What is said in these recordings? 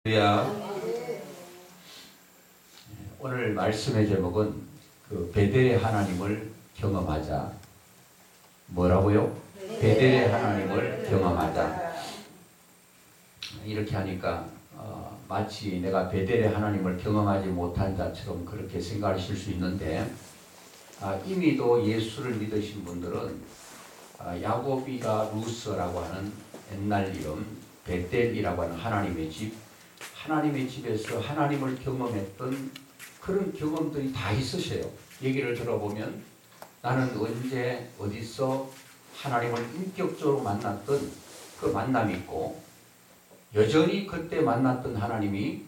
할렐루야. 오늘 말씀의 제목은 베델의 하나님을 경험하자. 뭐라고요? 베델의 하나님을 경험하자. 이렇게 하니까 마치 내가 베델의 하나님을 경험하지 못한 자처럼 그렇게 생각하실 수 있는데, 이미도 예수를 믿으신 분들은 야곱이가 루스라고 하는 옛날 이름, 베델이라고 하는 하나님의 집에서 하나님을 경험했던 그런 경험들이 다 있으세요. 얘기를 들어보면 나는 언제 어디서 하나님을 인격적으로 만났던 그 만남이 있고, 여전히 그때 만났던 하나님이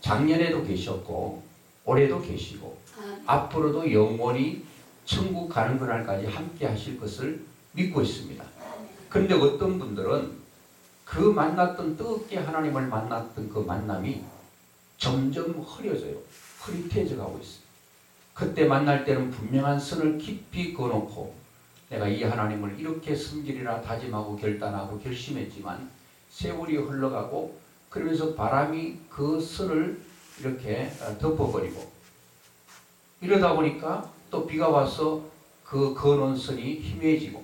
작년에도 계셨고 올해도 계시고 앞으로도 영원히 천국 가는 그날까지 함께 하실 것을 믿고 있습니다. 그런데 어떤 분들은 그 만났던 뜨겁게 하나님을 만났던 그 만남이 점점 흐려져요. 흐릿해져 가고 있어요. 그때 만날 때는 분명한 선을 깊이 그어놓고 내가 이 하나님을 이렇게 섬기리라 다짐하고 결단하고 결심했지만 세월이 흘러가고 그러면서 바람이 그 선을 이렇게 덮어버리고, 이러다 보니까 또 비가 와서 그 그어놓은 선이 희미해지고,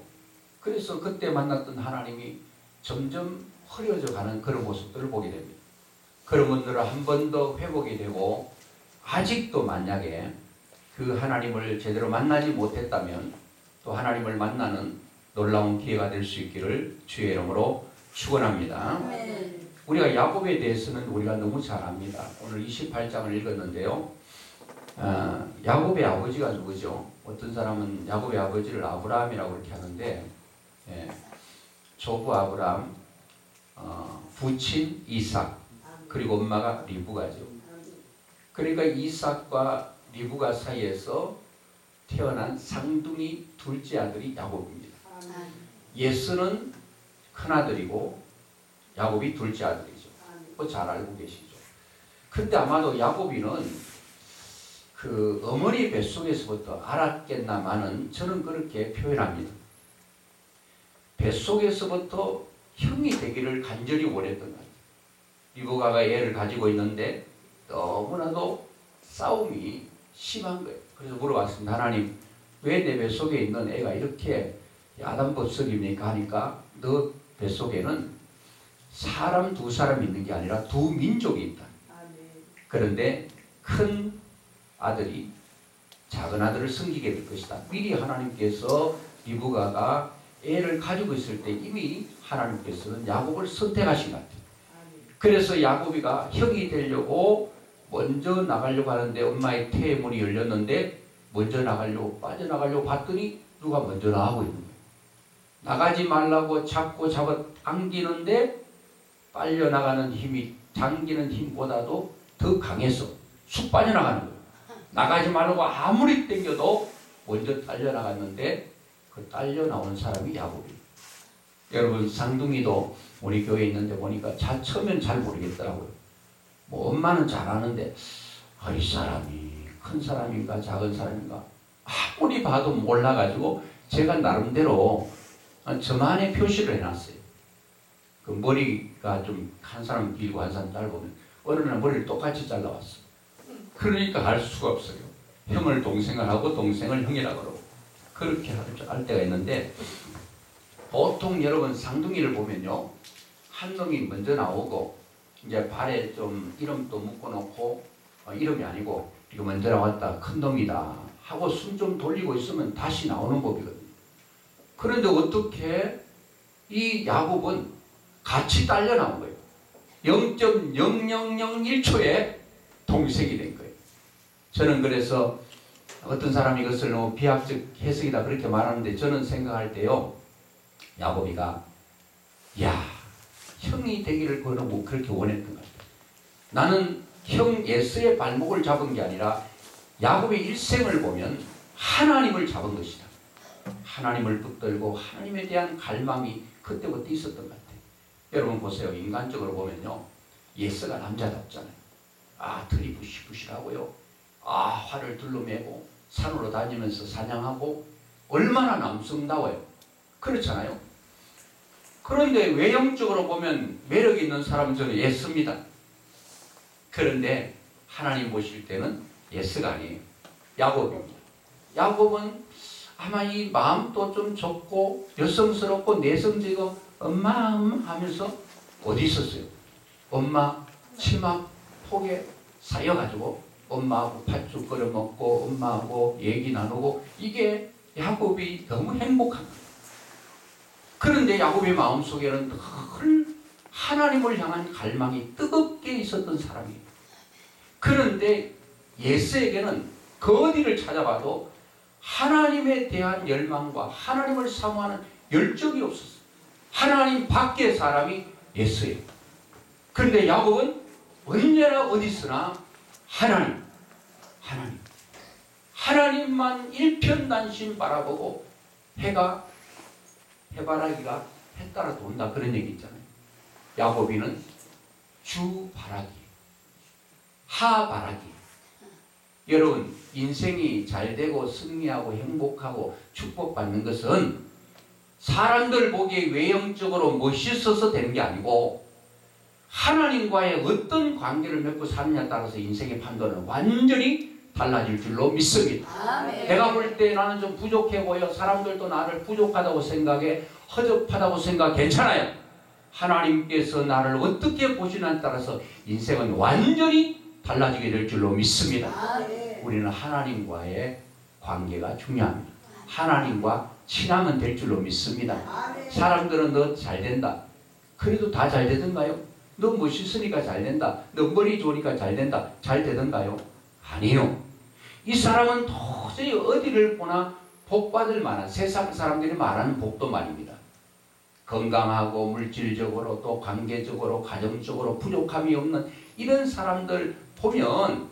그래서 그때 만났던 하나님이 점점 흐려져 가는 그런 모습들을 보게 됩니다. 그런 분들은 한 번 더 회복이 되고, 아직도 만약에 그 하나님을 제대로 만나지 못했다면 또 하나님을 만나는 놀라운 기회가 될 수 있기를 주의 이름으로 축원합니다. 우리가 야곱에 대해서는 우리가 너무 잘 압니다. 오늘 28장을 읽었는데요. 야곱의 아버지가 누구죠? 어떤 사람은 야곱의 아버지를 아브라함이라고 이렇게 하는데, 조부 아브라함, 부친 이삭, 그리고 엄마가 리브가죠. 그러니까 이삭과 리브가 사이에서 태어난 쌍둥이 둘째 아들이 야곱입니다. 예스는 큰아들이고 야곱이 둘째 아들이죠. 그거 잘 알고 계시죠. 근데 아마도 야곱이는 그 어머니 뱃속에서부터 알았겠나마는 저는 그렇게 표현합니다. 뱃속에서부터 형이 되기를 간절히 원했던 것 같아요. 리브가가 애를 가지고 있는데 너무나도 싸움이 심한 거예요. 그래서 물어봤습니다. 하나님, 왜 내 뱃속에 있는 애가 이렇게 야단법석입니까? 하니까 너 뱃속에는 사람 두 사람 있는 게 아니라 두 민족이 있다. 그런데 큰 아들이 작은 아들을 섬기게 될 것이다. 미리 하나님께서 리브가가 애를 가지고 있을 때 이미 하나님께서는 야곱을 선택하신 것 같아요. 그래서 야곱이가 형이 되려고 먼저 나가려고 하는데 엄마의 태의 문이 열렸는데 먼저 나가려고 빠져나가려고 봤더니 누가 먼저 나가고 있는 거예요. 나가지 말라고 잡고 당기는데 빨려나가는 힘이 당기는 힘보다도 더 강해서 쑥 빠져나가는 거예요. 나가지 말라고 아무리 당겨도 먼저 딸려나갔는데 그 딸려나온 사람이 야곱이에요. 여러분, 쌍둥이도 우리 교회에 있는데 보니까 처음엔 잘 모르겠더라고요. 뭐 엄마는 잘 아는데 이 사람이 큰 사람인가 작은 사람인가 아무리 봐도 몰라가지고 제가 나름대로 저만의 표시를 해놨어요. 그 머리가 좀 한 사람 길고 한 사람 짧으면 어느 날 머리를 똑같이 잘라왔어. 그러니까 알 수가 없어요. 형을 동생을 하고 동생을 형이라고 그러고 그렇게 할 때가 있는데, 보통 여러분 쌍둥이를 보면요, 한 놈이 먼저 나오고 이제 발에 좀 이름도 묶어놓고 이름이 아니고 이거 먼저 나왔다 큰 놈이다 하고 숨 좀 돌리고 있으면 다시 나오는 법이거든요. 그런데 어떻게 이 야곱은 같이 딸려 나온 거예요. 0.0001초에 동생이 된 거예요. 저는 그래서 어떤 사람이 이것을 너무 비약적 해석이다 그렇게 말하는데, 저는 생각할 때요, 야곱이가 형이 되기를 그러고 그렇게 원했던 것 같아요. 나는 형 예스의 발목을 잡은 게 아니라 야곱의 일생을 보면 하나님을 잡은 것이다. 하나님을 붙들고 하나님에 대한 갈망이 그때부터 있었던 것 같아요. 여러분 보세요. 인간적으로 보면요, 예스가 남자답잖아요. 들이부시부시하고요. 활을 둘러매고 산으로 다니면서 사냥하고 얼마나 남성다워요. 그렇잖아요. 그런데 외형적으로 보면 매력 있는 사람은 저는 예스입니다. 그런데 하나님 보실 때는 예스가 아니에요. 야곱입니다. 야곱은 아마 이 마음도 좀 좁고 여성스럽고 내성적이고 엄마 하면서 어디 있었어요? 엄마 치마 폭에 쌓여가지고 엄마하고 팥죽 끓여 먹고 엄마하고 얘기 나누고 이게 야곱이 너무 행복한 거예요. 그런데 야곱의 마음속에는 늘 하나님을 향한 갈망이 뜨겁게 있었던 사람이에요. 그런데 예스에게는 그 어디를 찾아봐도 하나님에 대한 열망과 하나님을 사모하는 열정이 없었어요. 하나님 밖의 사람이 예스예요. 그런데 야곱은 언제나 어디 있으나 하나님만 일편단심 바라보고 해바라기가 해 따라 돈다 그런 얘기 있잖아요. 야곱이는 주바라기, 하바라기. 여러분 인생이 잘되고 승리하고 행복하고 축복받는 것은 사람들 보기에 외형적으로 멋있어서 되는 게 아니고 하나님과의 어떤 관계를 맺고 사느냐에 따라서 인생의 판단은 완전히 달라질 줄로 믿습니다. 아멘. 내가 볼 때 나는 좀 부족해 보여. 사람들도 나를 부족하다고 생각해. 허접하다고 생각 괜찮아요. 하나님께서 나를 어떻게 보시느냐에 따라서 인생은 완전히 달라지게 될 줄로 믿습니다. 아멘. 우리는 하나님과의 관계가 중요합니다. 하나님과 친하면 될 줄로 믿습니다. 아멘. 사람들은 너 잘된다. 그래도 다 잘 되던가요? 너 멋있으니까 잘 된다. 너 머리 좋으니까 잘 된다. 잘 되던가요? 아니요. 이 사람은 도저히 어디를 보나 복받을 만한 세상 사람들이 말하는 복도 말입니다. 건강하고 물질적으로 또 관계적으로 가정적으로 부족함이 없는 이런 사람들 보면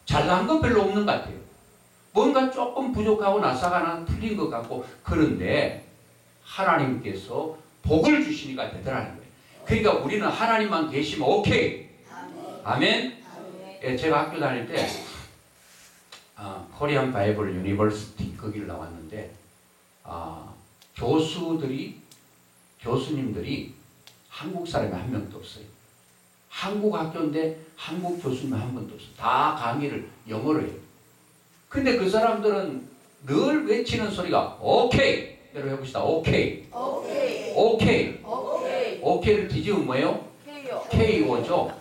잘난 건 별로 없는 것 같아요. 뭔가 조금 부족하고 나사가 풀린 것 같고 그런데 하나님께서 복을 주시니까 되더라는 거예요. 그러니까 우리는 하나님만 계시면 오케이. 아멘. 아멘. 예, 제가 학교 다닐 때 코리안 바이블 유니버시티 거기를 나왔는데 교수님들이 한국 사람이 한 명도 없어요. 한국 학교인데 한국 교수님 한 번도 없어요. 다 강의를 영어로 해요. 근데 그 사람들은 늘 외치는 소리가 오케이. 여러분 해봅시다. 오케이. 오케이. 오케이. 오케이. 오케이를 뒤집으면 뭐예요? K요. KO죠.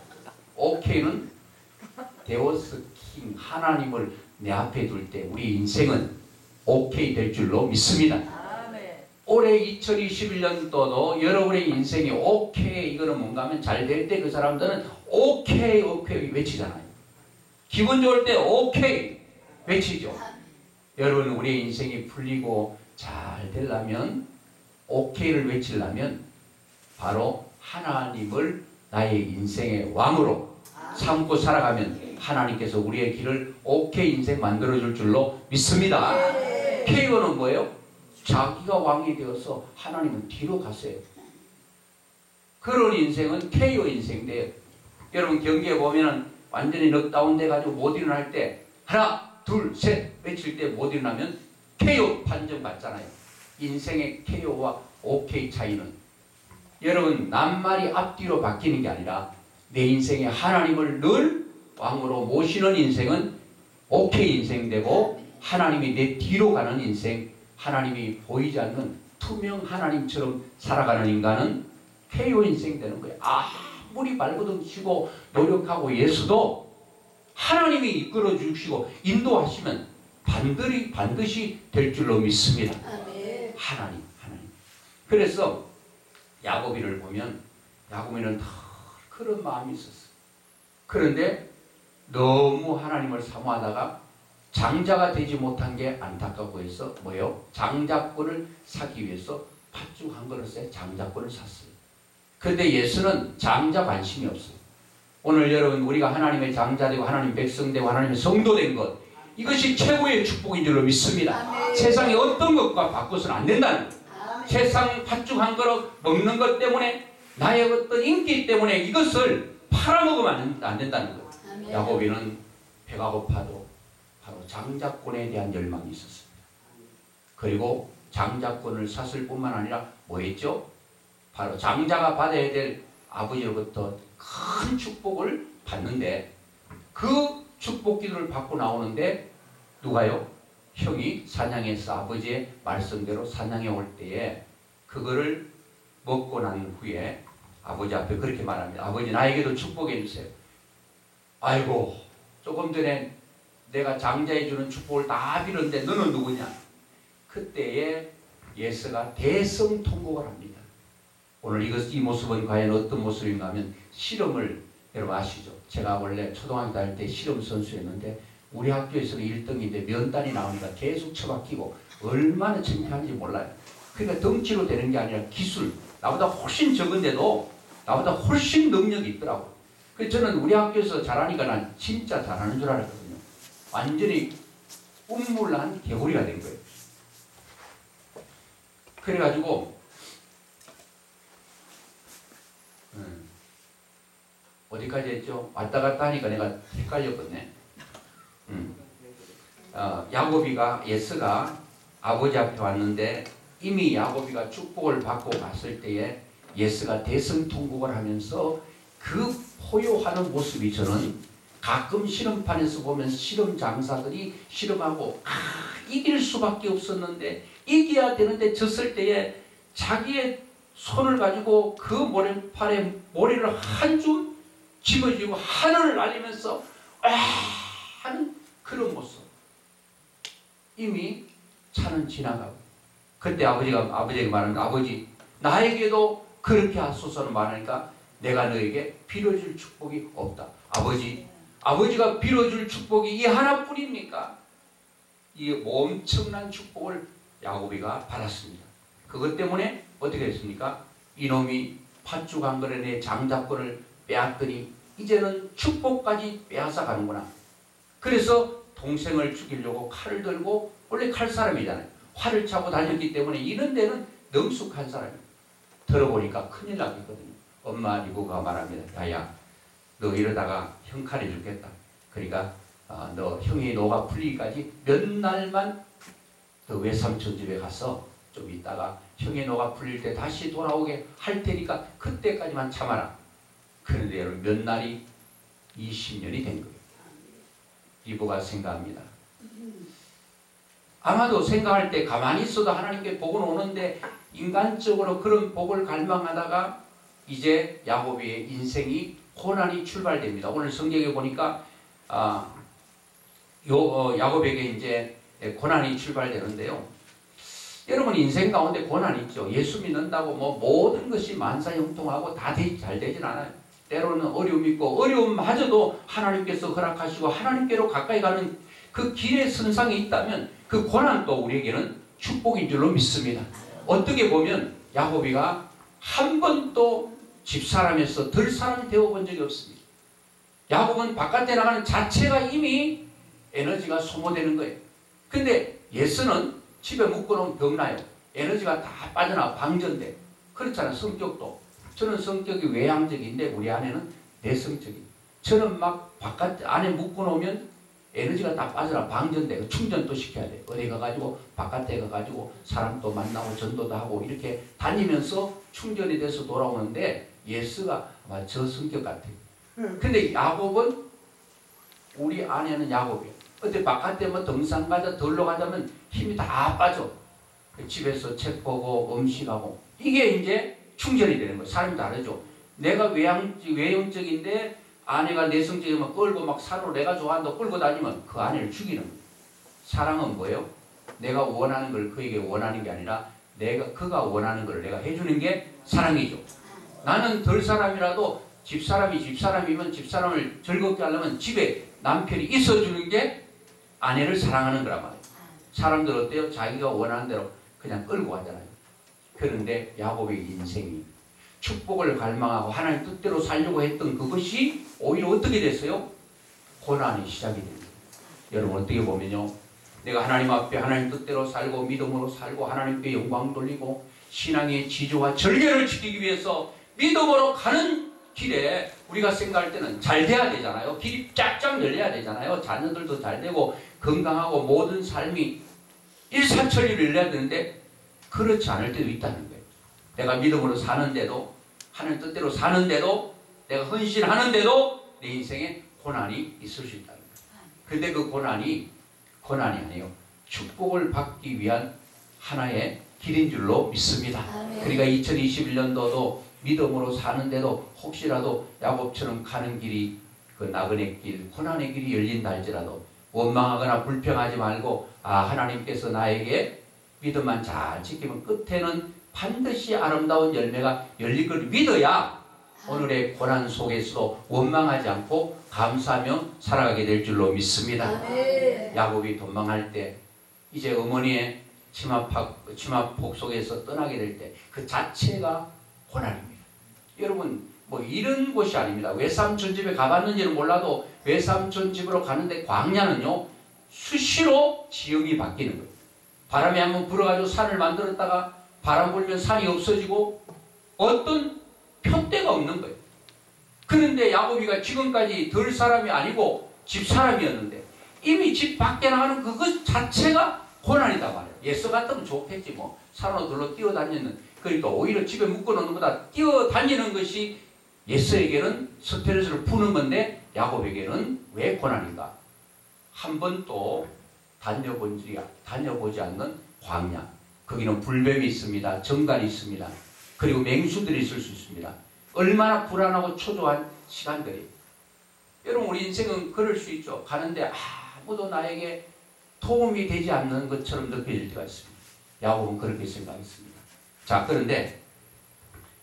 오케이는 데오스 킹 하나님을 내 앞에 둘 때 우리 인생은 오케이 될 줄로 믿습니다. 아멘. 올해 2021년도도 여러분의 인생이 오케이 이거는 뭔가 하면 잘 될 때 그 사람들은 오케이 외치잖아요. 기분 좋을 때 오케이 외치죠. 여러분 우리의 인생이 풀리고 잘 되려면 오케이를 외치려면 바로 하나님을 나의 인생의 왕으로 삼고 살아가면 하나님께서 우리의 길을 오케이 인생 만들어줄 줄로 믿습니다. KO는 뭐예요? 자기가 왕이 되어서 하나님은 뒤로 가세요. 그런 인생은 KO 인생인데 여러분 경기에 보면은 완전히 넉다운 돼가지고 못 일어날 때 하나 둘 셋 외칠 때 못 일어나면 KO 판정 받잖아요. 인생의 KO와 OK 차이는 여러분 낱말이 앞뒤로 바뀌는 게 아니라 내 인생에 하나님을 늘 왕으로 모시는 인생은 OK 인생 되고 하나님이 내 뒤로 가는 인생 하나님이 보이지 않는 투명 하나님처럼 살아가는 인간은 KO 인생 되는 거예요. 아무리 발버둥 치고 노력하고 예수도 하나님이 이끌어 주시고 인도하시면 반드시 될 줄로 믿습니다. 아멘. 하나님. 그래서 야곱이를 보면 야곱이는 그런 마음이 있었어요. 그런데 너무 하나님을 사모하다가 장자가 되지 못한 게 안타깝고 해서 뭐예요? 장자권을 사기 위해서 팥죽 한 그릇에 장자권을 샀어요. 그런데 예수는 장자 관심이 없어요. 오늘 여러분 우리가 하나님의 장자되고 하나님 백성되고 하나님의 성도된 것 이것이 최고의 축복인 줄로 믿습니다. 아멘. 세상에 어떤 것과 바꿔서는 안 된다는 거예요. 아멘. 세상 팥죽 한 그릇 먹는 것 때문에 나의 어떤 인기 때문에 이것을 팔아먹으면 안 된다는 거예요. 아멘. 야곱이는 배가 고파도 바로 장자권에 대한 열망이 있었습니다. 그리고 장자권을 샀을 뿐만 아니라 뭐 했죠? 바로 장자가 받아야 될 아버지로부터 큰 축복을 받는데 그 축복 기도를 받고 나오는데 누가요? 형이 사냥해서 아버지의 말씀대로 사냥해 올 때에 그거를 먹고 난 후에 아버지 앞에 그렇게 말합니다. 아버지 나에게도 축복해 주세요. 아이고 조금 전에 내가 장자해 주는 축복을 다 빌었는데 너는 누구냐? 그때에 예수가 대성통곡을 합니다. 오늘 이 모습은 과연 어떤 모습인가 하면 실험을 여러분 아시죠? 제가 원래 초등학교 다닐 때 실험 선수였는데 우리 학교에서는 1등인데 면단이 나오니까 계속 처박히고 얼마나 창피한지 몰라요. 그러니까 덩치로 되는 게 아니라 기술, 나보다 훨씬 적은데도 나보다 훨씬 능력이 있더라고요. 그래서 저는 우리 학교에서 잘하니까 난 진짜 잘하는 줄 알았거든요. 완전히 운물난 개구리가 된 거예요. 그래가지고 어디까지 했죠? 왔다 갔다 하니까 내가 헷갈렸거든요. 야곱이가 예스가 아버지 앞에 왔는데 이미 야곱이가 축복을 받고 갔을 때에 예스가 대성통곡을 하면서 그 포효하는 모습이 저는 가끔 실험판에서 보면 실험 장사들이 실험하고 이길 수밖에 없었는데 이겨야 되는데 졌을 때에 자기의 손을 가지고 그 모래판에 모래를 한 줌 집어주고 하늘을 날리면서 하는 그런 모습. 이미 차는 지나가고 그때 아버지에게 말합니다. 아버지 나에게도 그렇게 하소서는 말하니까 내가 너에게 빌어줄 축복이 없다. 아버지가 빌어줄 축복이 이 하나뿐입니까? 이 엄청난 축복을 야곱이가 받았습니다. 그것 때문에 어떻게 했습니까? 이놈이 팥죽 한 그릇에 내 장자권을 빼앗더니 이제는 축복까지 빼앗아 가는구나. 그래서 동생을 죽이려고 칼을 들고 원래 칼 사람이잖아요. 활을 차고 다녔기 때문에 이런 데는 능숙한 사람이에요. 들어보니까 큰일 나겠거든요. 엄마 이모가 말합니다. 야야 너 이러다가 형 칼이 죽겠다. 그러니까 너 형이 너가 풀리기까지 몇 날만 너 외삼촌 집에 가서 좀 있다가 형의 노가 풀릴 때 다시 돌아오게 할 테니까 그때까지만 참아라. 그런데 여러분 몇 날이 20년이 된 거예요. 이보가 생각합니다. 아마도 생각할 때 가만히 있어도 하나님께 복은 오는데 인간적으로 그런 복을 갈망하다가 이제 야곱의 인생이 고난이 출발됩니다. 오늘 성경에 보니까 야곱에게 이제 고난이 출발되는데요. 여러분 인생 가운데 고난이 있죠. 예수 믿는다고 뭐 모든 것이 만사형통하고 다 잘 되진 않아요. 때로는 어려움이 있고 어려움마저도 하나님께서 허락하시고 하나님께로 가까이 가는 그 길의 선상에 있다면 그 고난도 우리에게는 축복인 줄로 믿습니다. 어떻게 보면 야곱이가 한 번도 집사람에서 덜 사람이 되어본 적이 없습니다. 야곱은 바깥에 나가는 자체가 이미 에너지가 소모되는 거예요. 근데 예수는 집에 묶어놓으면 병나요. 에너지가 다 빠져나와 방전돼. 그렇잖아요. 성격도. 저는 성격이 외향적인데 우리 아내는 내성적이에요. 저는 막 바깥 안에 묶어놓으면 에너지가 다 빠져나와 방전돼. 충전도 시켜야 돼. 어디 가가지고 바깥에 가가지고 사람도 만나고 전도도 하고 이렇게 다니면서 충전이 돼서 돌아오는데 예수가 아마 저 성격 같아요. 근데 야곱은 우리 아내는 야곱이에요. 어디 바깥에 뭐 등산 가자 들러 가자면 힘이 다 빠져. 집에서 책 보고 음식하고 이게 이제 충전이 되는 거예요. 사람이 다르죠. 내가 외형적인데 아내가 내성적이면 끌고 막 산으로 내가 좋아한다고 끌고 다니면 그 아내를 죽이는 거예요. 사랑은 뭐예요? 내가 원하는 걸 그에게 원하는 게 아니라 그가 원하는 걸 내가 해주는 게 사랑이죠. 나는 덜 사람이라도 집사람이면 집사람을 즐겁게 하려면 집에 남편이 있어주는 게 아내를 사랑하는 거란 말이에요. 사람들 어때요? 자기가 원하는 대로 그냥 끌고 가잖아요. 그런데 야곱의 인생이 축복을 갈망하고 하나님 뜻대로 살려고 했던 그것이 오히려 어떻게 됐어요? 고난이 시작이 됩니다. 여러분 어떻게 보면요. 내가 하나님 앞에 하나님 뜻대로 살고 믿음으로 살고 하나님께 영광 돌리고 신앙의 지조와 절개를 지키기 위해서 믿음으로 가는 길에 우리가 생각할 때는 잘 돼야 되잖아요. 길이 쫙쫙 열려야 되잖아요. 자녀들도 잘 되고 건강하고 모든 삶이 일사천리로 열려야 되는데 그렇지 않을 때도 있다는 거예요. 내가 믿음으로 사는데도, 하나님 뜻대로 사는데도, 내가 헌신하는데도 내 인생에 고난이 있을 수 있다는 거예요. 그런데 그 고난이 아니에요. 축복을 받기 위한 하나의 길인 줄로 믿습니다. 그러니까 2021년도도 믿음으로 사는데도 혹시라도 야곱처럼 가는 길이 그 나그네 길, 고난의 길이 열린다 할지라도 원망하거나 불평하지 말고, 하나님께서 나에게 믿음만 잘 지키면 끝에는 반드시 아름다운 열매가 열릴 걸 믿어야 오늘의 고난 속에서도 원망하지 않고 감사하며 살아가게 될 줄로 믿습니다. 야곱이 도망할 때 이제 어머니의 치마폭 속에서 떠나게 될 때 그 자체가 고난입니다. 여러분, 뭐 이런 곳이 아닙니다. 외삼촌 집에 가봤는지는 몰라도 외삼촌 집으로 가는데 광야는요 수시로 지형이 바뀌는 거예요. 바람이 한번 불어가지고 산을 만들었다가 바람 불면 산이 없어지고 어떤 표대가 없는 거예요. 그런데 야곱이가 지금까지 들 사람이 아니고 집 사람이었는데 이미 집 밖에 나가는 그것 자체가 고난이다 말이에요. 예서 같으면 좋겠지 뭐. 산호들로 뛰어다니는, 그러니까 오히려 집에 묶어놓는 것보다 뛰어다니는 것이 예서에게는 스트레스를 푸는 건데 야곱에게는 왜 고난인가? 한 번도 다녀보지 않는 광야. 거기는 불뱀이 있습니다. 정갈이 있습니다. 그리고 맹수들이 있을 수 있습니다. 얼마나 불안하고 초조한 시간들이. 여러분, 우리 인생은 그럴 수 있죠. 가는데 아무도 나에게 도움이 되지 않는 것처럼 느껴질 때가 있습니다. 야곱은 그렇게 생각했습니다. 자, 그런데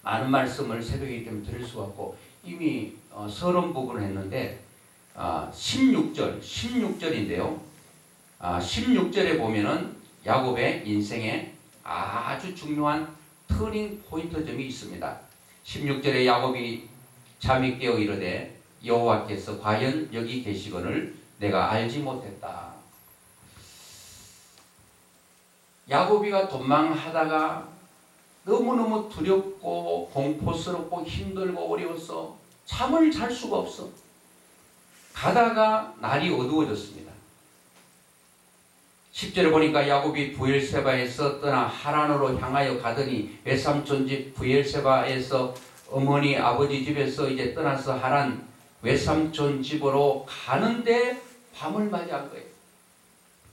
많은 말씀을 새벽이기 때문에 드릴 수가 없고 이미 서론 부분을 했는데 16절인데요. 16절에 보면은 야곱의 인생에 아주 중요한 터닝 포인트 점이 있습니다. 16절에 야곱이 잠이 깨어 이르되 여호와께서 과연 여기 계시거늘 내가 알지 못했다. 야곱이가 도망하다가 너무너무 두렵고 공포스럽고 힘들고 어려워서 잠을 잘 수가 없어. 가다가 날이 어두워졌습니다. 10절에 보니까 야곱이 부엘세바에서 떠나 하란으로 향하여 가더니 외삼촌 집 부엘세바에서 어머니 아버지 집에서 이제 떠나서 하란 외삼촌 집으로 가는데 밤을 맞이한 거예요.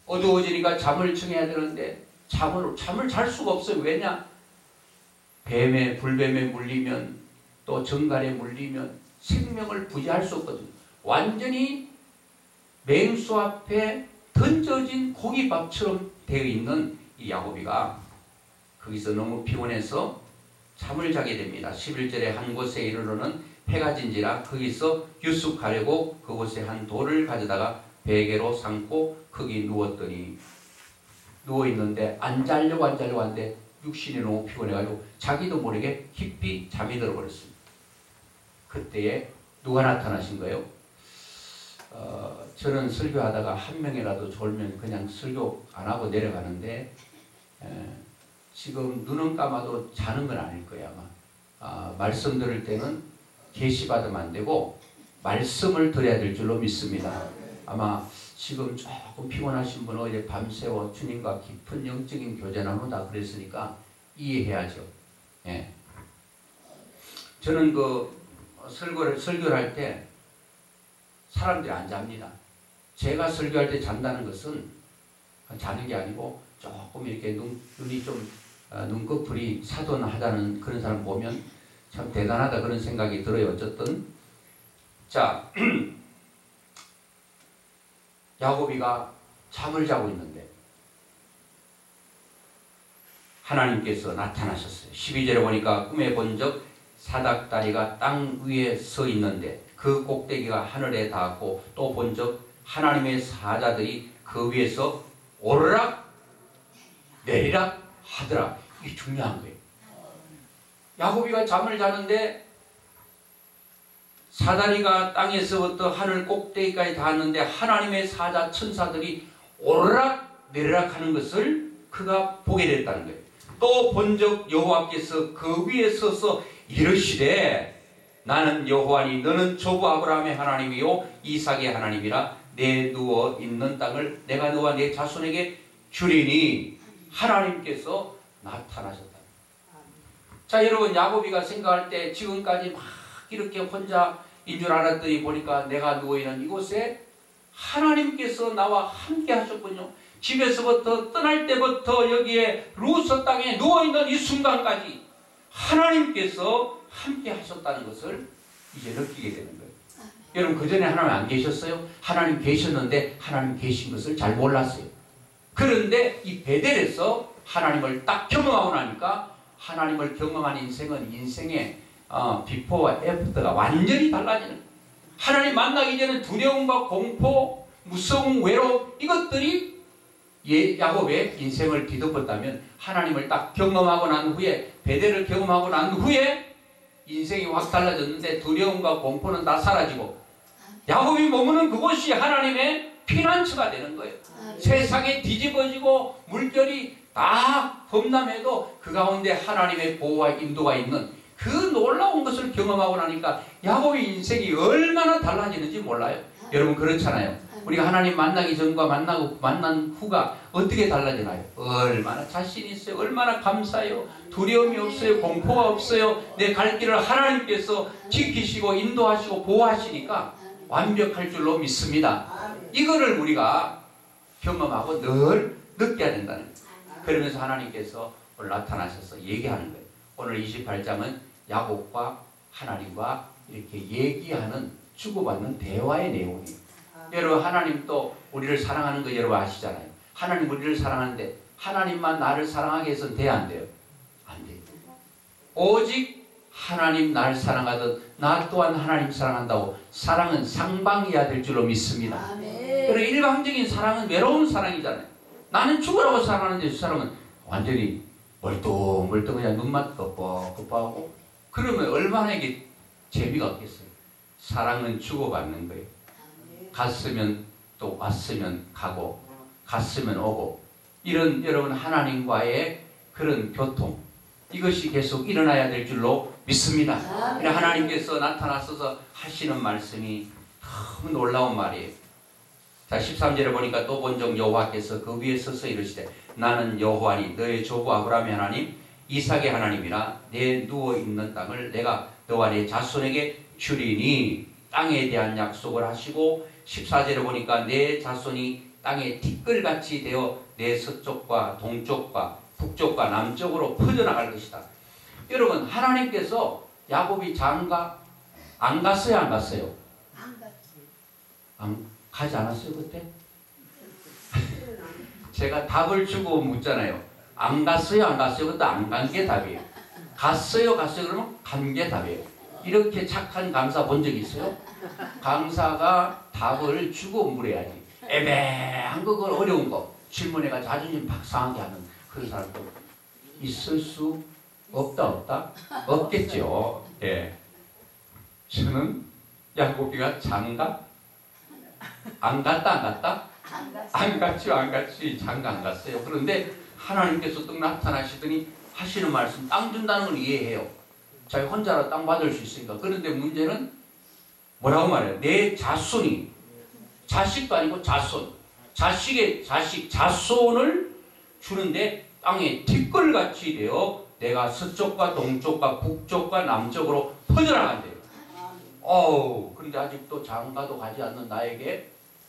어두워지니까 잠을 청해야 되는데 잠을 잘 수가 없어요. 왜냐? 불뱀에 물리면 또 정갈에 물리면 생명을 부지할 수 없거든요. 완전히 맹수 앞에 던져진 고기밥처럼 되어 있는 이 야곱이가 거기서 너무 피곤해서 잠을 자게 됩니다. 11절에 한 곳에 이르러는 해가 진지라 거기서 유숙하려고 그곳에 한 돌을 가져다가 베개로 삼고 거기 누워있는데 안 자려고 하는데 육신이 너무 피곤해가지고 자기도 모르게 깊이 잠이 들어버렸습니다. 그때에 누가 나타나신 거예요? 저는 설교하다가 한 명이라도 졸면 그냥 설교 안 하고 내려가는데 지금 눈은 감아도 자는 건 아닐 거예요 아마. 말씀 들을 때는 계시받으면 안 되고 말씀을 드려야 될 줄로 믿습니다. 아마 지금 조금 피곤하신 분은 어제 밤새워 주님과 깊은 영적인 교제 나누다 그랬으니까 이해해야죠. 예. 저는 설교를 할 때 사람들이 안 잡니다. 제가 설교할 때 잔다는 것은 자는 게 아니고 조금 이렇게 눈이 좀 눈꺼풀이 사돈하다는 그런 사람 보면 참 대단하다 그런 생각이 들어요. 어쨌든 자 야곱이가 잠을 자고 있는데 하나님께서 나타나셨어요. 12절에 보니까 꿈에 본 적 사닥다리가 땅 위에 서 있는데 그 꼭대기가 하늘에 닿았고 또 본 적 하나님의 사자들이 그 위에서 오르락 내리락 하더라. 이게 중요한 거예요. 야곱이가 잠을 자는데 사다리가 땅에서부터 하늘 꼭대기까지 닿았는데 하나님의 사자 천사들이 오르락 내리락 하는 것을 그가 보게 됐다는 거예요. 또 본 적 여호와께서 그 위에 서서 이르시되 나는 여호와니 너는 조부 아브라함의 하나님이요 이삭의 하나님이라 내 누워 있는 땅을 내가 너와 내 자손에게 주리니 하나님께서 나타나셨다. 자, 여러분, 야곱이가 생각할 때 지금까지 막 이렇게 혼자인 줄 알았더니 보니까 내가 누워있는 이곳에 하나님께서 나와 함께 하셨군요. 집에서부터 떠날 때부터 여기에 루스 땅에 누워있는 이 순간까지 하나님께서 함께 하셨다는 것을 이제 느끼게 되는 거예요. 여러분, 그전에 하나님 안 계셨어요? 하나님 계셨는데 하나님 계신 것을 잘 몰랐어요. 그런데 이 베델에서 하나님을 딱 경험하고 나니까 하나님을 경험한 인생은 인생의 비포와 애프터가 완전히 달라지는 거예요. 하나님 만나기 전에 두려움과 공포, 무서움, 외로움 이것들이 야곱의 인생을 뒤덮었다면 하나님을 딱 경험하고 난 후에 베델을 경험하고 난 후에 인생이 확 달라졌는데 두려움과 공포는 다 사라지고 야곱이 머무는 그곳이 하나님의 피난처가 되는 거예요. 세상에 뒤집어지고 물결이 다 범람해도 그 가운데 하나님의 보호와 인도가 있는 그 놀라운 것을 경험하고 나니까 야곱의 인생이 얼마나 달라지는지 몰라요. 여러분, 그렇잖아요. 우리가 하나님 만나기 전과 만난 후가 어떻게 달라지나요? 얼마나 자신 있어요. 얼마나 감사해요. 두려움이 없어요. 공포가 없어요. 내 갈 길을 하나님께서 지키시고 인도하시고 보호하시니까 완벽할 줄로 믿습니다. 이거를 우리가 경험하고 늘 느껴야 된다는 거예요. 그러면서 하나님께서 오늘 나타나셔서 얘기하는 거예요. 오늘 28장은 야곱과 하나님과 이렇게 얘기하는 주고받는 대화의 내용이에요. 여러분, 하나님 또 우리를 사랑하는 거 여러분 아시잖아요. 하나님 우리를 사랑하는데 하나님만 나를 사랑하게 해서는 돼야 안 돼요? 안 돼요. 오직 하나님 나를 사랑하듯 나 또한 하나님 사랑한다고 사랑은 상방이어야 될 줄로 믿습니다. 여러분, 일방적인 사랑은 외로운 사랑이잖아요. 나는 죽으라고 사랑하는데 저 사람은 완전히 멀뚱멀뚱 그냥 눈만 껍벅껍벅하고 그러면 얼마나 이게 재미가 없겠어요. 사랑은 주고받는 거예요. 갔으면 또 왔으면 가고 갔으면 오고 이런 여러분 하나님과의 그런 교통 이것이 계속 일어나야 될 줄로 믿습니다. 하나님께서 나타나셔서 하시는 말씀이 너무 놀라운 말이에요. 자, 13절에 보니까 또 본적 여호와께서 그 위에 서서 이르시되 나는 여호와니 너의 조부 아브라함의 하나님 이삭의 하나님이라 내 누워있는 땅을 내가 너와 내 자손에게 주리니 땅에 대한 약속을 하시고 14절에 보니까 내 자손이 땅에 티끌같이 되어 내 서쪽과 동쪽과 북쪽과 남쪽으로 퍼져나갈 것이다. 여러분, 하나님께서 야곱이 장가 안 갔어요? 안 갔어요? 안 가지 않았어요 그때? 제가 답을 주고 묻잖아요. 안 갔어요? 안 갔어요? 그때 안 간 게 답이에요. 갔어요? 갔어요? 그러면 간 게 답이에요. 이렇게 착한 강사 본 적 있어요? 강사가 답을 주고 물어야지. 애매한 거, 그걸 어려운 거 질문해가 자존심 팍 상하게 하는 그런 사람도 있을 수 없다? 없겠죠. 예. 저는 야곱이가 장가? 안 갔다? 안 갔지. 장가 안 갔어요. 그런데 하나님께서 또 나타나시더니 하시는 말씀, 땅 준다는 걸 이해해요. 자기 혼자라 땅 받을 수 있으니까. 그런데 문제는 뭐라고 말해요? 내 자손이, 자식도 아니고 자손, 자식의 자식, 자손을 주는데 땅에 티끌같이 되어 내가 서쪽과 동쪽과 북쪽과 남쪽으로 퍼져나간대요. 그런데 아직도 장가도 가지 않는 나에게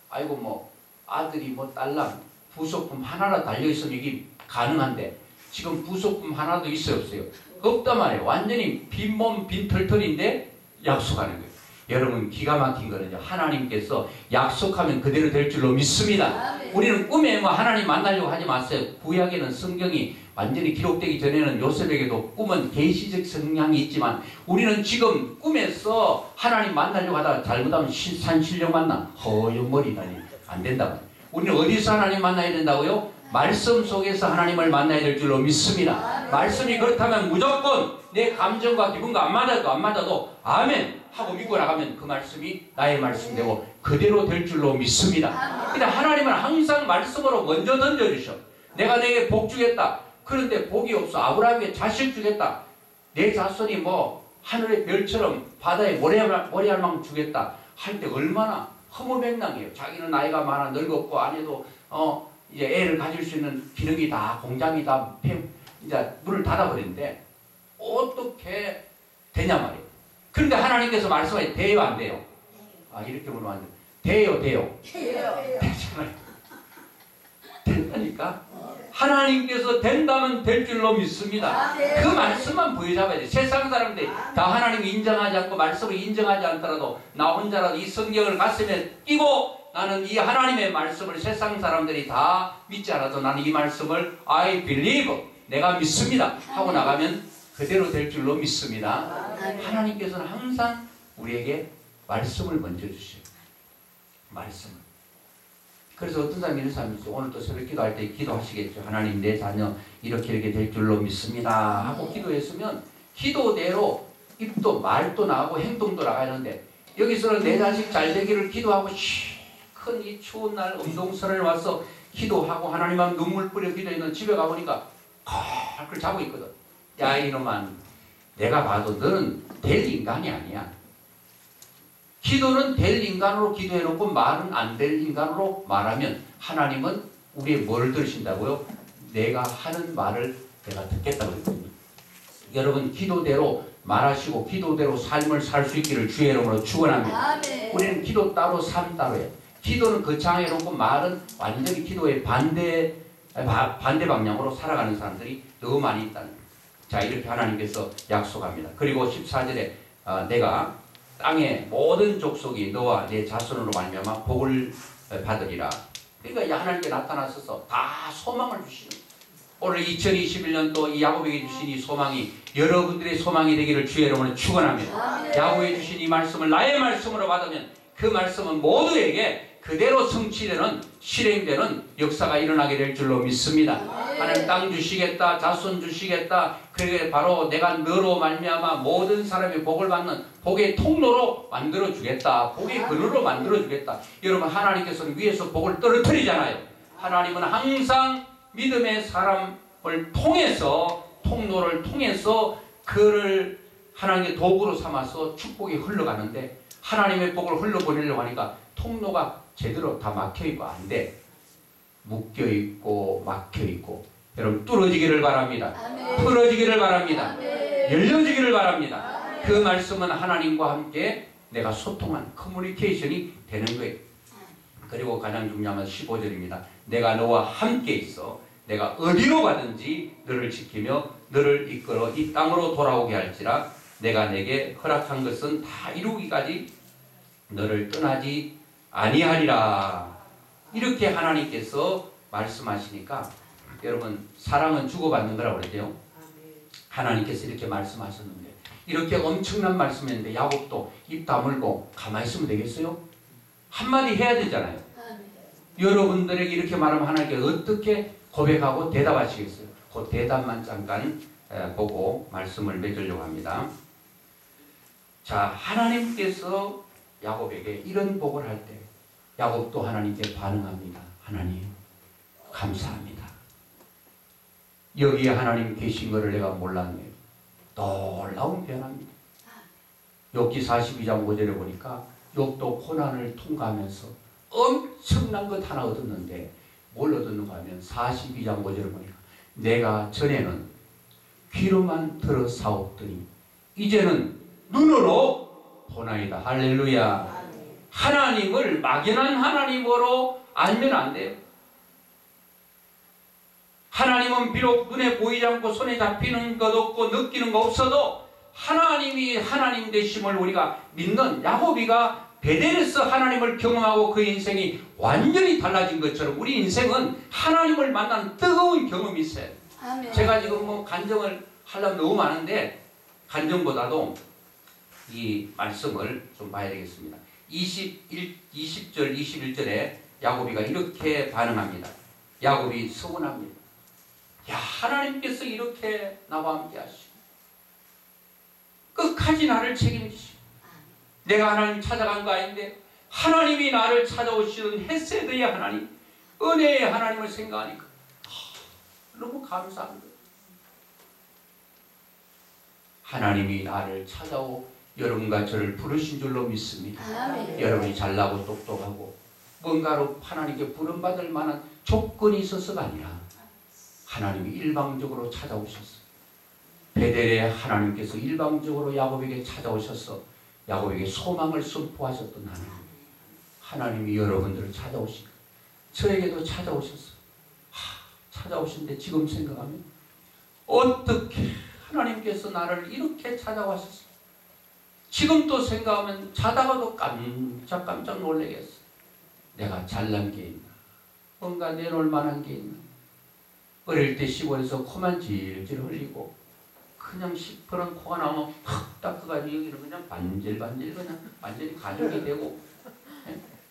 아이고 뭐 아들이 뭐 딸랑 부속품 하나라 달려있으면 이게 가능한데 지금 부속품 하나도 있어요 없어요? 없단 말이에요. 완전히 빈몸 빈털털인데 약속하는 거예요. 여러분, 기가 막힌 거는요, 하나님께서 약속하면 그대로 될 줄로 믿습니다. 우리는 꿈에 뭐 하나님 만나려고 하지 마세요. 구약에는 성경이 완전히 기록되기 전에는 요셉에게도 꿈은 계시적 성향이 있지만 우리는 지금 꿈에서 하나님 만나려고 하다가 잘못하면 산신령 만나 허연 머리다니 안 된다고. 우리는 어디서 하나님 만나야 된다고요? 말씀 속에서 하나님을 만나야 될 줄로 믿습니다. 말씀이 그렇다면 무조건 내 감정과 기분과 안 맞아도 아멘 하고 믿고 나가면 그 말씀이 나의 말씀 되고 그대로 될 줄로 믿습니다. 근데 하나님은 항상 말씀으로 먼저 던져주셔. 내가 내게 복 주겠다. 그런데 복이 없어. 아브라함에게 자식 주겠다. 내 자손이 뭐 하늘의 별처럼 바다에 모래알망 주겠다 할 때 얼마나 허무맹랑해요. 자기는 나이가 많아 늙었고 아내도 이제 애를 가질 수 있는 기능이 다 공장이 다 이제 문을 닫아버리는데 어떻게 되냐 말이에요. 그런데 하나님께서 말씀하시 돼요 안 돼요? 이렇게 물으면 안 돼요. 돼요. 되잖아요. 된다니까. 하나님께서 된다면 될 줄로 믿습니다. 그 말씀만 부여잡아야 돼. 세상 사람들이 다 하나님을 인정하지 않고 말씀을 인정하지 않더라도 나 혼자라도 이 성경을 가슴에 끼고 나는 이 하나님의 말씀을 세상 사람들이 다 믿지 않아도 나는 이 말씀을 I believe 내가 믿습니다 하고 나가면 그대로 될 줄로 믿습니다. 하나님께서는 항상 우리에게 말씀을 먼저 주셔요. 말씀을. 그래서 어떤 사람이 이런 사람이 있어요. 오늘 또 새벽 기도할 때 기도하시겠죠. 하나님 내 자녀 이렇게 될 줄로 믿습니다 하고 기도했으면 기도대로 입도 말도 나가고 행동도 나가는데 여기서는 내 자식 잘 되기를 기도하고 큰 이 추운 날 운동선을 와서 기도하고 하나님 앞 눈물 뿌려 기도했는 집에 가보니까 걸 자고 있거든. 야 이놈아 내가 봐도 너는 될 인간이 아니야. 기도는 될 인간으로 기도해놓고 말은 안 될 인간으로 말하면 하나님은 우리의 뭘 들으신다고요? 내가 하는 말을 내가 듣겠다고 했거든요. 여러분 기도대로 말하시고 기도대로 삶을 살 수 있기를 주의 이름으로 축원합니다. 우리는 기도 따로 삶 따로예요. 기도는 거창해놓고 말은 완전히 기도의 반대 방향으로 살아가는 사람들이 너무 많이 있다는 거예요. 자 이렇게 하나님께서 약속합니다. 그리고 14절에 내가 땅의 모든 족속이 너와 내 자손으로 말미암아 복을 받으리라. 그러니까 하나님께 나타나셔서 다 소망을 주시는 거예요. 오늘 2021년도 이 야곱에게 주신 이 소망이 여러분들의 소망이 되기를 주의 이름으로 축원합니다. 야곱에게 주신 이 말씀을 나의 말씀으로 받으면 그 말씀은 모두에게 그대로 성취되는 실행되는 역사가 일어나게 될 줄로 믿습니다. 하나님 땅 주시겠다, 자손 주시겠다. 그게 바로 내가 너로 말미암아 모든 사람이 복을 받는 복의 통로로 만들어 주겠다. 복의 근원으로 만들어 주겠다. 여러분 하나님께서는 위에서 복을 떨어뜨리잖아요. 하나님은 항상 믿음의 사람을 통해서 통로를 통해서 그를 하나님의 도구로 삼아서 축복이 흘러가는데 하나님의 복을 흘러보내려고 하니까 통로가 제대로 다 막혀있고 안 돼. 묶여있고 막혀있고 여러분 뚫어지기를 바랍니다. 풀어지기를 바랍니다. 열려지기를 바랍니다. 그 말씀은 하나님과 함께 내가 소통한 커뮤니케이션이 되는 거예요. 그리고 가장 중요한 건 15절입니다. 내가 너와 함께 있어 내가 어디로 가든지 너를 지키며 너를 이끌어 이 땅으로 돌아오게 할지라 내가 내게 허락한 것은 다 이루기까지 너를 떠나지 아니하리라. 이렇게 하나님께서 말씀하시니까 여러분 사랑은 주고받는 거라고 그러죠. 하나님께서 이렇게 말씀하셨는데 이렇게 엄청난 말씀이었는데 야곱도 입 다물고 가만히 있으면 되겠어요? 한마디 해야 되잖아요. 여러분들에게 이렇게 말하면 하나님께서 어떻게 고백하고 대답하시겠어요? 그 대답만 잠깐 보고 말씀을 맺으려고 합니다. 자, 하나님께서 야곱에게 이런 복을 할 때 야곱도 하나님께 반응합니다. 하나님 감사합니다. 여기에 하나님 계신 것을 내가 몰랐네요. 놀라운 변화입니다. 욥기 42장 5절에 보니까 욥도 고난을 통과하면서 엄청난 것 하나 얻었는데 뭘 얻었는가 하면 42장 5절을 보니까 내가 전에는 귀로만 들어 사옵더니 이제는 눈으로 보나이다. 할렐루야. 하나님을 막연한 하나님으로 알면 안 돼요. 하나님은 비록 눈에 보이지 않고 손에 잡히는 것 없고 느끼는 거 없어도 하나님이 하나님 되심을 우리가 믿는 야곱이가 베델에서 하나님을 경험하고 그 인생이 완전히 달라진 것처럼 우리 인생은 하나님을 만난 뜨거운 경험이 있어요. 아멘. 제가 지금 뭐 간증을 하려면 너무 많은데 간증보다도 이 말씀을 좀 봐야 되겠습니다. 20절 21절에 야곱이가 이렇게 반응합니다. 야곱이 서운합니다. 야, 하나님께서 이렇게 나와 함께 하시고 끝까지 나를 책임지시고 내가 하나님 찾아간 거 아닌데 하나님이 나를 찾아오시는 헤세드의 하나님, 은혜의 하나님을 생각하니까 너무 감사한 거예요. 하나님이 나를 찾아오 여러분과 저를 부르신 줄로 믿습니다. 아멘. 여러분이 잘나고 똑똑하고 뭔가로 하나님께 부름받을 만한 조건이 있어서가 아니라 하나님이 일방적으로 찾아오셨어요. 베델의 하나님께서 일방적으로 야곱에게 찾아오셔서 야곱에게 소망을 선포하셨던 하나님이 여러분들을 찾아오시고 저에게도 찾아오셨어요. 찾아오신데 지금 생각하면 어떻게 하나님께서 나를 이렇게 찾아왔었어. 지금 또 생각하면 자다가도 깜짝 놀라겠어. 내가 잘난 게 있나? 뭔가 내놓을 만한 게 있나? 어릴 때 시골에서 코만 질질 흘리고 그냥 시퍼런 코가 나오면 팍 닦아가지고 여기는 그냥 반질반질 그냥 완전히 가죽이 되고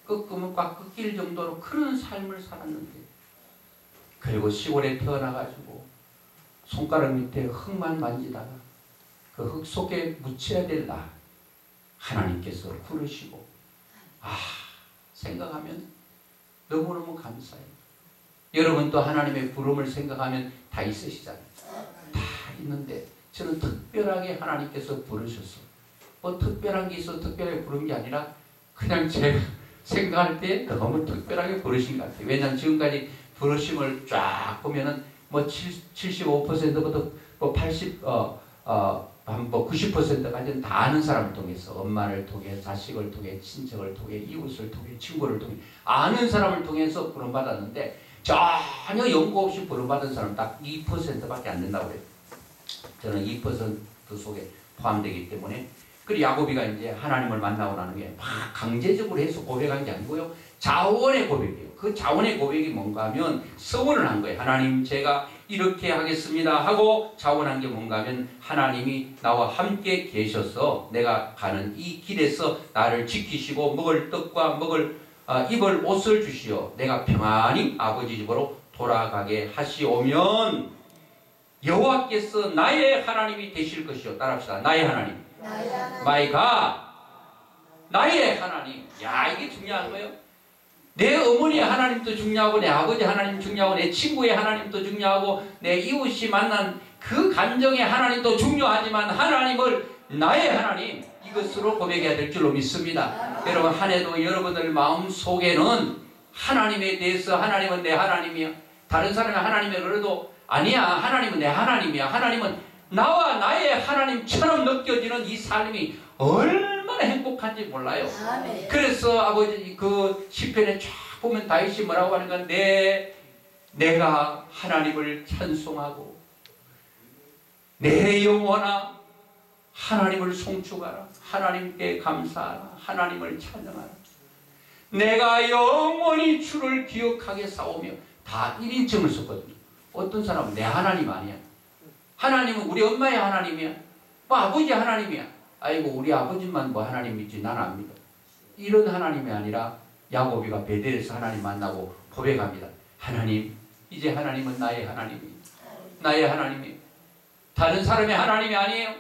꺾으면 꽉 꺾일 정도로 그런 삶을 살았는데 그리고 시골에 태어나가지고 손가락 밑에 흙만 만지다가 그 흙 속에 묻혀야 될 나 하나님께서 부르시고 생각하면 너무너무 감사해요. 여러분도 하나님의 부름을 생각하면 다 있으시잖아요. 다 있는데 저는 특별하게 하나님께서 부르셔서 뭐 특별한 게 있어 특별하게 부른 게 아니라 그냥 제가 생각할 때 너무 특별하게 부르신 것 같아요. 왜냐하면 지금까지 부르심을 쫙 보면은 뭐 75%부터 뭐 90%까지는 다 아는 사람을 통해서 엄마를 통해 자식을 통해 친척을 통해 이웃을 통해 친구를 통해 아는 사람을 통해서 부름받았는데 전혀 연고 없이 부름받은 사람 딱 2%밖에 안 된다고 그래요. 저는 2% 속에 포함되기 때문에 그리고 야곱이가 이제 하나님을 만나고 나는 게 막 강제적으로 해서 고백한 게 아니고요. 자원의 고백이에요. 그 자원의 고백이 뭔가 하면 서원을 한 거예요. 하나님 제가 이렇게 하겠습니다 하고 자원한 게 뭔가 하면 하나님이 나와 함께 계셔서 내가 가는 이 길에서 나를 지키시고 먹을 떡과 입을 옷을 주시어 내가 평안히 아버지 집으로 돌아가게 하시오면 여호와께서 나의 하나님이 되실 것이요. 따라합시다. 나의 하나님. My God. 나의 하나님. 야, 이게 중요한 거예요. 내 어머니의 하나님도 중요하고 내 아버지 하나님 중요하고 내 친구의 하나님도 중요하고 내 이웃이 만난 그 감정의 하나님도 중요하지만 하나님을 나의 하나님 이것으로 고백해야 될 줄로 믿습니다. 여러분 한 해도 여러분들 마음속에는 하나님에 대해서 하나님은 내 하나님이야. 다른 사람이 하나님이 그래도 아니야. 하나님은 내 하나님이야. 하나님은 나와 나의 하나님처럼 느껴지는 이 삶이 얼마나 행복한지 몰라요. 그래서 아버지 그 시편에 쫙 보면 다윗이 뭐라고 하는가 내가 하나님을 찬송하고 내 영혼아 하나님을 송축하라. 하나님께 감사하라. 하나님을 찬양하라. 내가 영원히 주를 기억하게 싸우며 다 1인칭을 썼거든요. 어떤 사람은 내 하나님 아니야. 하나님은 우리 엄마의 하나님이야. 뭐 아버지 하나님이야. 아이고 우리 아버지만 뭐 하나님 믿지 난 안 믿어. 이런 하나님이 아니라 야곱이가 베델에서 하나님 만나고 고백합니다. 하나님 이제 하나님은 나의 하나님이에요. 나의 하나님이에요. 다른 사람의 하나님이 아니에요.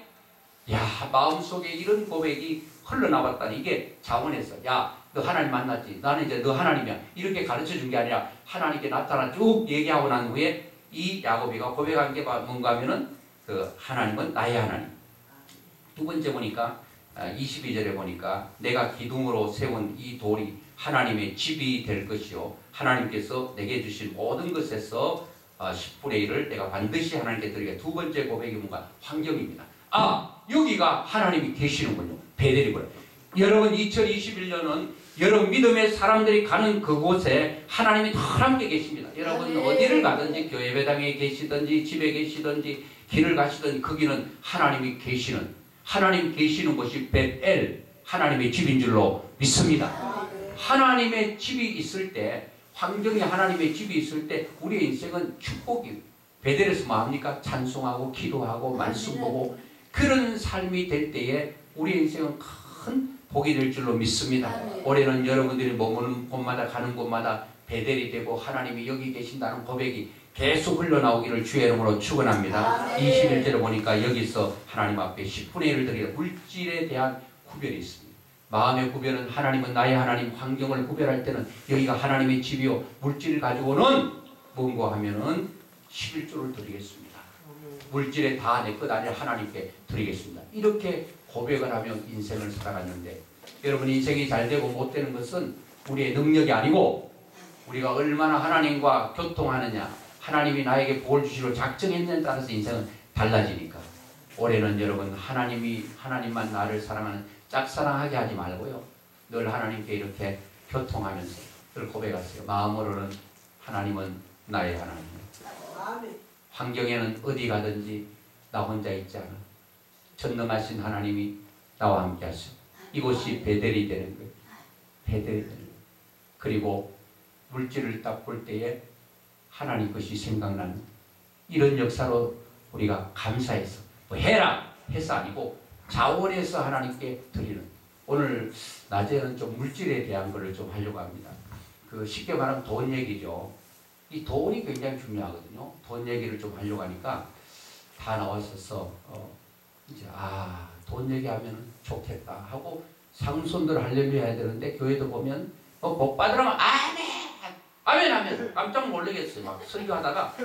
야 마음속에 이런 고백이 흘러나왔다니 이게 자원에서 야 너 하나님 만났지. 나는 이제 너 하나님이야. 이렇게 가르쳐 준 게 아니라 하나님께 나타나 쭉 얘기하고 난 후에 이 야곱이가 고백한 게 뭔가 하면은 그 하나님은 나의 하나님. 두 번째 보니까 22절에 보니까 내가 기둥으로 세운 이 돌이 하나님의 집이 될 것이요 하나님께서 내게 주신 모든 것에서 10분의 1을 내가 반드시 하나님께 드리게. 두 번째 고백이 뭔가 환경입니다. 여기가 하나님이 계시는군요. 베델이군요. 여러분 2021년은 여러분 믿음의 사람들이 가는 그곳에 하나님이 더 함께 계십니다. 여러분 어디를 가든지 교회 배당에 계시든지 집에 계시든지 길을 가시든지 거기는 하나님이 계시는 하나님 계시는 곳이 벳엘 하나님의 집인 줄로 믿습니다. 하나님의 집이 있을 때 환경에 하나님의 집이 있을 때 우리의 인생은 축복이에요. 베델에서 뭐 합니까? 찬송하고 기도하고 말씀 보고 그런 삶이 될 때에 우리의 인생은 큰 복이 될 줄로 믿습니다. 올해는 여러분들이 머무는 곳마다 가는 곳마다 베델이 되고 하나님이 여기 계신다는 고백이 계속 흘러나오기를 주의 이름으로 축원합니다. 21절에 보니까 여기서 하나님 앞에 10분의 1을 드리는 물질에 대한 구별이 있습니다. 마음의 구별은 하나님은 나의 하나님, 환경을 구별할 때는 여기가 하나님의 집이요 물질을 가지고는 뭔가 하면은 11조를 드리겠습니다. 물질에 다 내 것 아니라 하나님께 드리겠습니다. 이렇게 고백을 하며 인생을 살아갔는데 여러분 인생이 잘 되고 못 되는 것은 우리의 능력이 아니고 우리가 얼마나 하나님과 교통하느냐 하나님이 나에게 복을 주시로 작정했느냐에 따라서 인생은 달라지니까 올해는 여러분 하나님만 나를 사랑하는 짝사랑하게 하지 말고요. 늘 하나님께 이렇게 교통하면서 늘 고백하세요. 마음으로는 하나님은 나의 하나님. 환경에는 어디 가든지 나 혼자 있지 않아. 전능하신 하나님이 나와 함께 하시고 이곳이 베델이 되는 거예요. 베델이 되는 거예요. 그리고 물질을 딱 볼 때에 하나님 것이 생각나는 이런 역사로 우리가 감사해서 뭐 해라 해서 아니고 자원해서 하나님께 드리는 오늘 낮에는 좀 물질에 대한 것을 좀 하려고 합니다. 그 쉽게 말하면 돈 얘기죠. 이 돈이 굉장히 중요하거든요. 돈 얘기를 좀 하려고 하니까 다 나왔어서 이제 돈 얘기하면 좋겠다 하고 상손들 할렐루야 해야 되는데 교회도 보면 복 받으라면 아멘 하면 깜짝 놀라겠어요. 막 설교하다가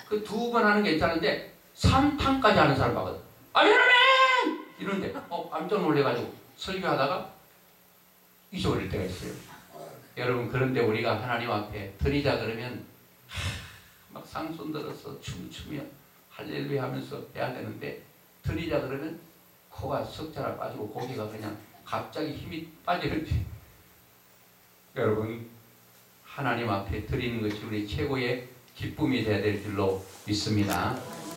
그 2번 하는 게 괜찮은데 3탄까지 하는 사람 봤거든. 아멘 이러는데 깜짝 놀래가지고 설교하다가 잊어버릴 때가 있어요. 여러분 그런데 우리가 하나님 앞에 드리자 그러면 막 상손 들어서 춤추며 할렐루야 하면서 해야 되는데 드리자 그러면 코가 석자라 빠지고 고기가 그냥 갑자기 힘이 빠지는지 여러분 하나님 앞에 드리는 것이 우리 최고의 기쁨이 되어야 될 줄로 믿습니다.